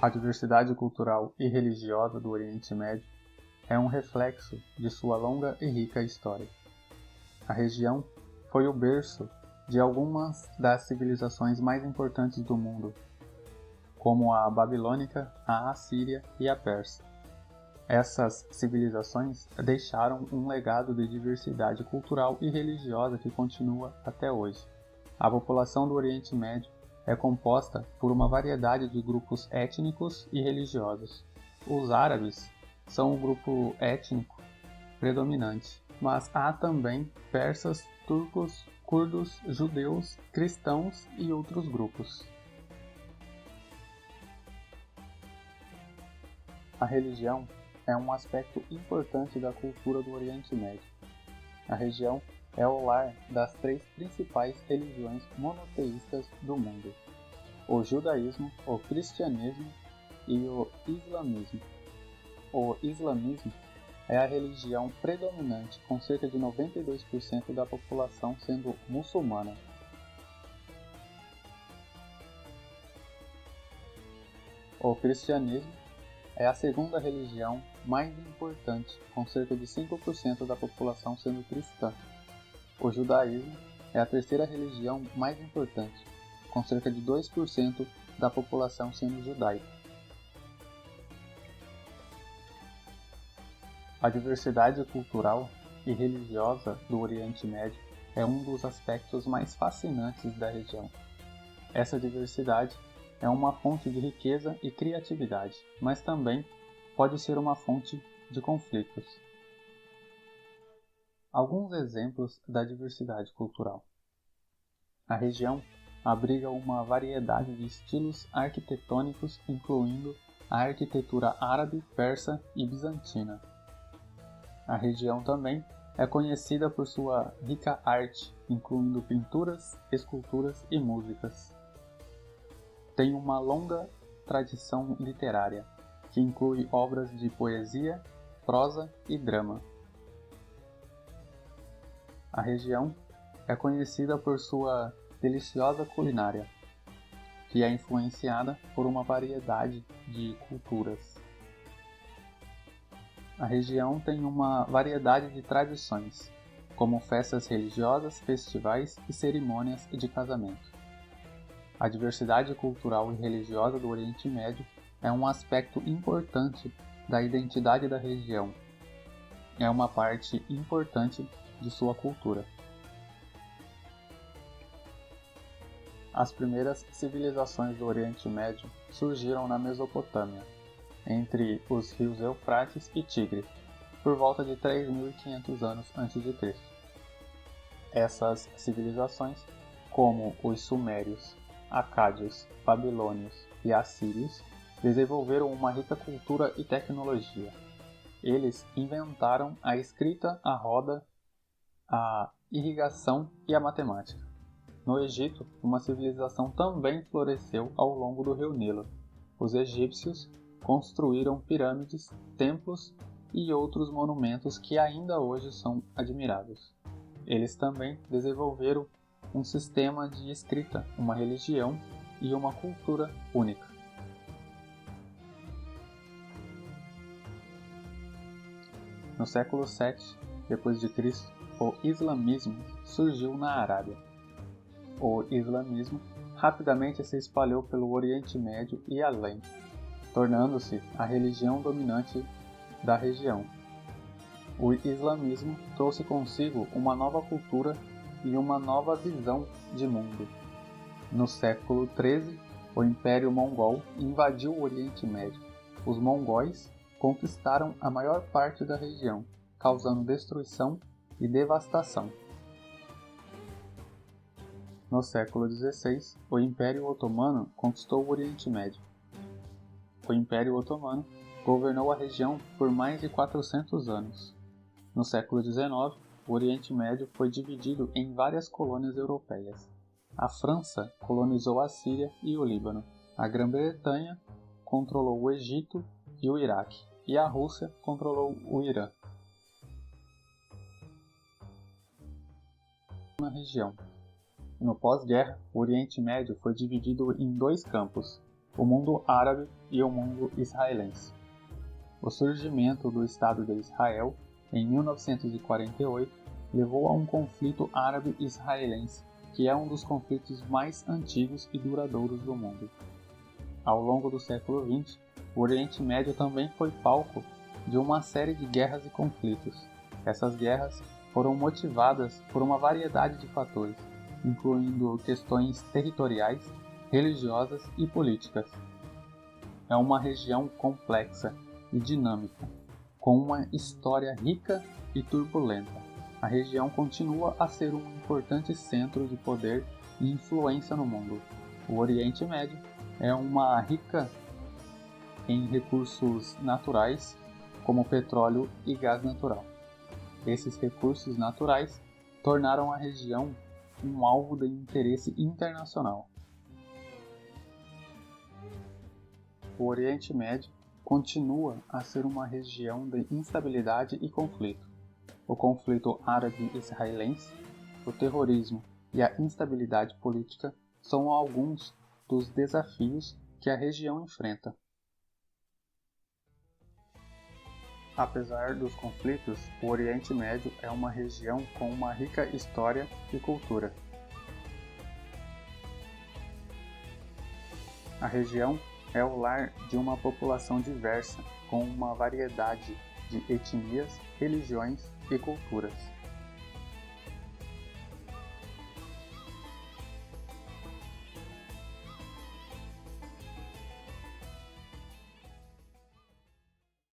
A diversidade cultural e religiosa do Oriente Médio é um reflexo de sua longa e rica história. A região foi o berço de algumas das civilizações mais importantes do mundo, como a babilônica, a assíria e a persa. Essas civilizações deixaram um legado de diversidade cultural e religiosa que continua até hoje. A população do Oriente Médio é composta por uma variedade de grupos étnicos e religiosos. Os árabes são o grupo étnico predominante, mas há também persas, turcos, curdos, judeus, cristãos e outros grupos. A religião é um aspecto importante da cultura do Oriente Médio. A região é o lar das três principais religiões monoteístas do mundo: o judaísmo, o cristianismo e o islamismo. O islamismo é a religião predominante, com cerca de 92% da população sendo muçulmana. O cristianismo é a segunda religião mais importante, com cerca de 5% da população sendo cristã. O judaísmo é a terceira religião mais importante, com cerca de 2% da população sendo judaica. A diversidade cultural e religiosa do Oriente Médio é um dos aspectos mais fascinantes da região. Essa diversidade é uma fonte de riqueza e criatividade, mas também pode ser uma fonte de conflitos. Alguns exemplos da diversidade cultural. A região abriga uma variedade de estilos arquitetônicos, incluindo a arquitetura árabe, persa e bizantina. A região também é conhecida por sua rica arte, incluindo pinturas, esculturas e músicas. Tem uma longa tradição literária, que inclui obras de poesia, prosa e drama. A região é conhecida por sua deliciosa culinária, que é influenciada por uma variedade de culturas. A região tem uma variedade de tradições, como festas religiosas, festivais e cerimônias de casamento. A diversidade cultural e religiosa do Oriente Médio é um aspecto importante da identidade da região. É uma parte importante de sua cultura. As primeiras civilizações do Oriente Médio surgiram na Mesopotâmia, entre os rios Eufrates e Tigre, por volta de 3.500 anos a.C. Essas civilizações, como os sumérios, acádios, babilônios e assírios, desenvolveram uma rica cultura e tecnologia. Eles inventaram a escrita, a roda, a irrigação e a matemática. No Egito, uma civilização também floresceu ao longo do rio Nilo. Os egípcios construíram pirâmides, templos e outros monumentos que ainda hoje são admirados. Eles também desenvolveram um sistema de escrita, uma religião e uma cultura única. No século VII d.C., o islamismo surgiu na Arábia. O islamismo rapidamente se espalhou pelo Oriente Médio e além, tornando-se a religião dominante da região. O islamismo trouxe consigo uma nova cultura e uma nova visão de mundo. No século XIII, o Império Mongol invadiu o Oriente Médio. Os mongóis conquistaram a maior parte da região, causando destruição e devastação. No século XVI, o Império Otomano conquistou o Oriente Médio. O Império Otomano governou a região por mais de 400 anos. No século XIX, o Oriente Médio foi dividido em várias colônias europeias. A França colonizou a Síria e o Líbano. A Grã-Bretanha controlou o Egito e o Iraque, e a Rússia controlou o Irã. Na região. No pós-guerra, o Oriente Médio foi dividido em dois campos. o mundo árabe e o mundo israelense. O surgimento do Estado de Israel, em 1948, levou a um conflito árabe-israelense, que é um dos conflitos mais antigos e duradouros do mundo. Ao longo do século XX, o Oriente Médio também foi palco de uma série de guerras e conflitos. Essas guerras foram motivadas por uma variedade de fatores, incluindo questões territoriais, religiosas e políticas. É uma região complexa e dinâmica, com uma história rica e turbulenta. A região continua a ser um importante centro de poder e influência no mundo. O Oriente Médio é uma rica em recursos naturais, como petróleo e gás natural. Esses recursos naturais tornaram a região um alvo de interesse internacional. O Oriente Médio continua a ser uma região de instabilidade e conflito. O conflito árabe-israelense, o terrorismo e a instabilidade política são alguns dos desafios que a região enfrenta. Apesar dos conflitos, o Oriente Médio é uma região com uma rica história e cultura. A região é o lar de uma população diversa, com uma variedade de etnias, religiões e culturas.